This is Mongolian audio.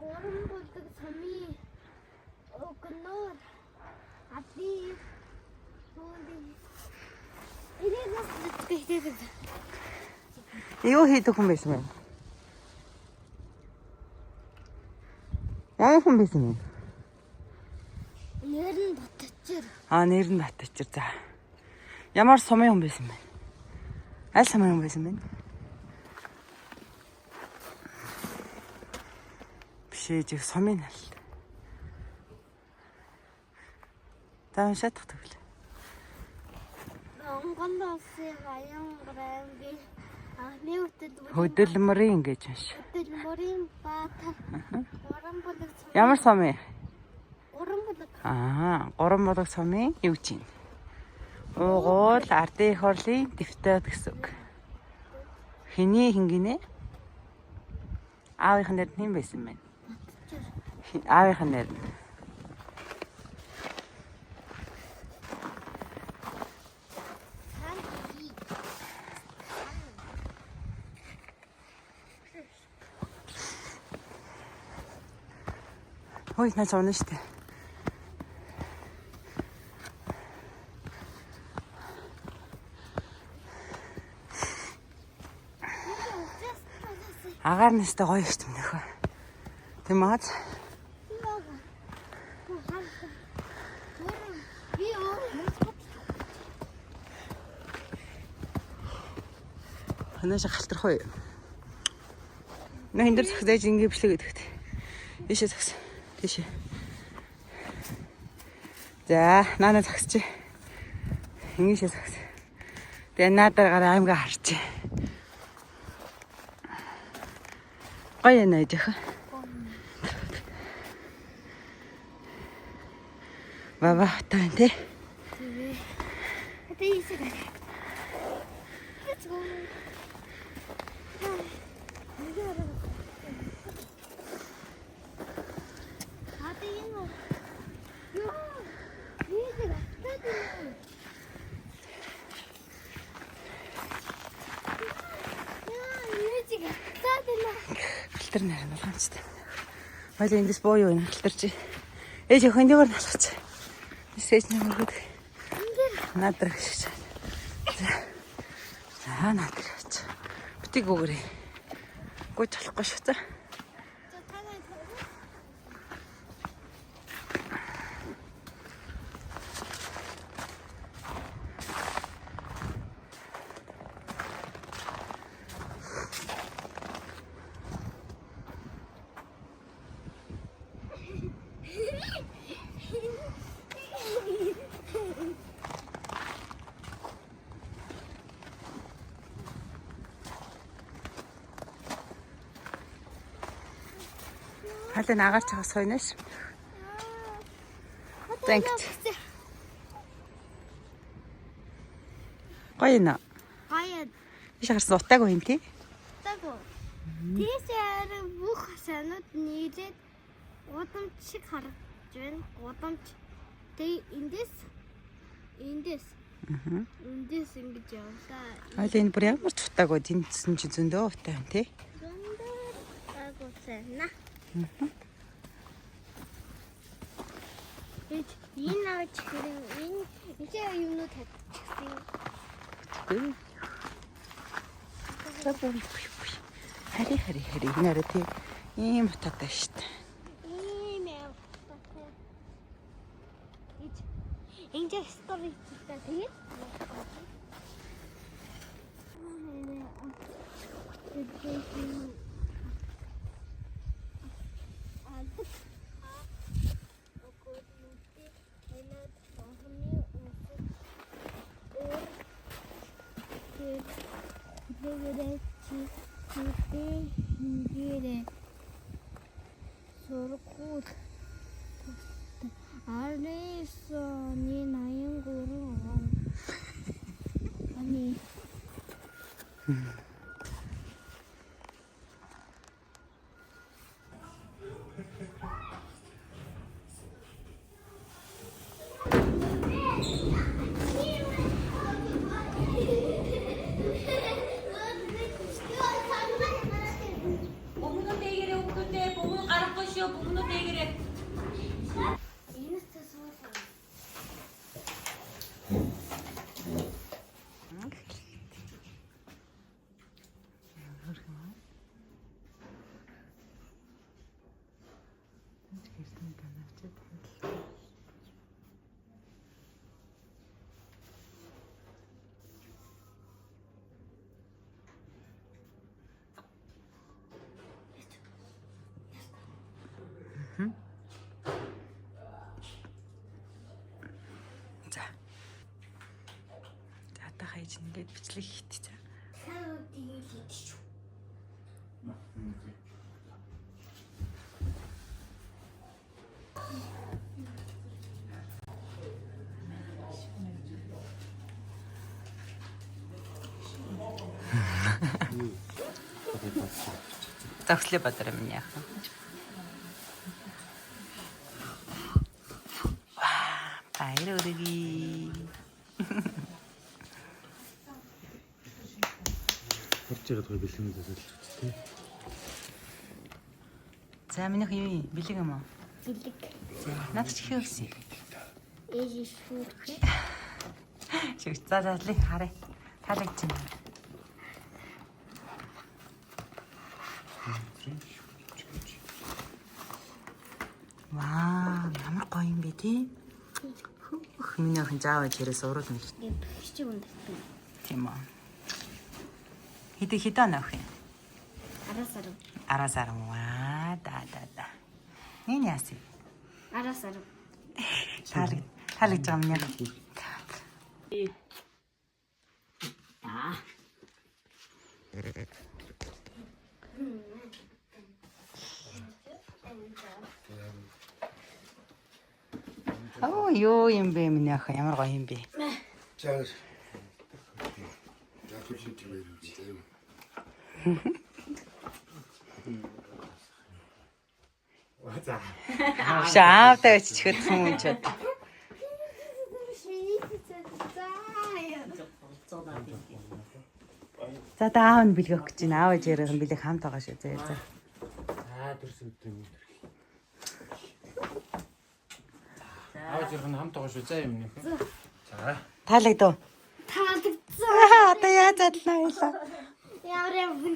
Горон болдог сами огноор аби Юу хийдэг хүн байсан бэ? Яа хүн байсан бэ? нэр нь Батчир. Нэр нь Батчир. За. Ямар сумын хүн байсан бэ? Аль сумын хүн байсан бэ? Бишээж их сумын аль. Таан шатах тэгвэл. Онгондоос аян гранги нэвтэд Хөдөлмөрийн гэж байна. хөдөлмөрийн баата. Горон болдог Ямар сумын? Горон болдог. Горон болдог сумын юу чинь? Уугуул ардын их орлын дэвтээд гэсэн үг. Хэний хингинэ? Аавынх нэр нь хэн байсан бэ? Аавынх нэр нь. Ой, наач унаа штэ. Агаар нэстэй гоё штэ нөхөө. Тэм аа. Ханаа шахалтрах уу? Нэ энэ зогсож ингэ бичлэг гэдэгт. Ийшээ зогс. Тийшээ. За, наана зогсчих. Ингэшээ зогс. Тэгээ наадаар гараа аймгаа харч. Гоё нэ жах. Баба тань тэ. Тэгээ. Хэтэ ийсэ. Let's go. Алтар нэр нь болгоомжтой. Хоёул эндээс боо юу алтарч. Ээж хөндөөр налгач. Мессеж нөгөөд. Надрах шиг. За надрах. Битгий өгөрэй. Гүйж болохгүй шүү за. Халин агаарч байгаа сойнош. Тэнк. Гоё нэ. Гоё. Иш гарсан утаагүй юм тий. Утаагүй. Тийшээр бүх санууд нийлээд удамч шиг харагдж байна. Удамч. Тэг эндээс. Эндээс ингэж явлаа. Хоёул энэ бүр ямар ч утаагүй тэнцсэн чи зөндөө утай юм тий. Зөндөө утаагүй цаана. Энэ авч хэрэг энэ юунууд тавьчихсан. Хари нэрэ тий ийм утаатай штт. Ийм утаатай. Энд стори хийдэг тэгээд сургууль Арнесоны 83 он. Ани. За. За та хайж ингээд бичлэг хийх. За. Зогслоо бодроо минь яах вэ? Баяр өргөе. Хурц ирээд гоё бэлэн засалж үзтээ. За минийх юу юм? Бэлэг юм уу? Бэлэг. За над ч хийвсэн. Ээж шүүрх. Шүгч заалыг харъя. Таалагдж байна. Ваа, ямар гоё юм бэ тий? Хөх, миний охин заавал хэрэг уруулна гэж. Чи үндэхгүй. Тийм үү. Хэдэн охин? Арасарав. Арасар маа да. Нин яасан? Арасарав. Таалагдж байгаа юм яа. Оо юу юм бэ миний охин ямар гоё юм бэ? За. За төлөв тийм үү. За. Шаавтай өччихөд юм ч. За даав нь бэлгэх гэж байна. Аав ээжээрээ бэлэг хамт байгаа шүү зэ. За. Төрсөн үтэн юм. Аваад ирэх нь хамт байгаа шүү заа юм нэх. За. Таалагдав. Таалагдсан. Одоо яаж задлаа байлаа. Ямар юм бэ?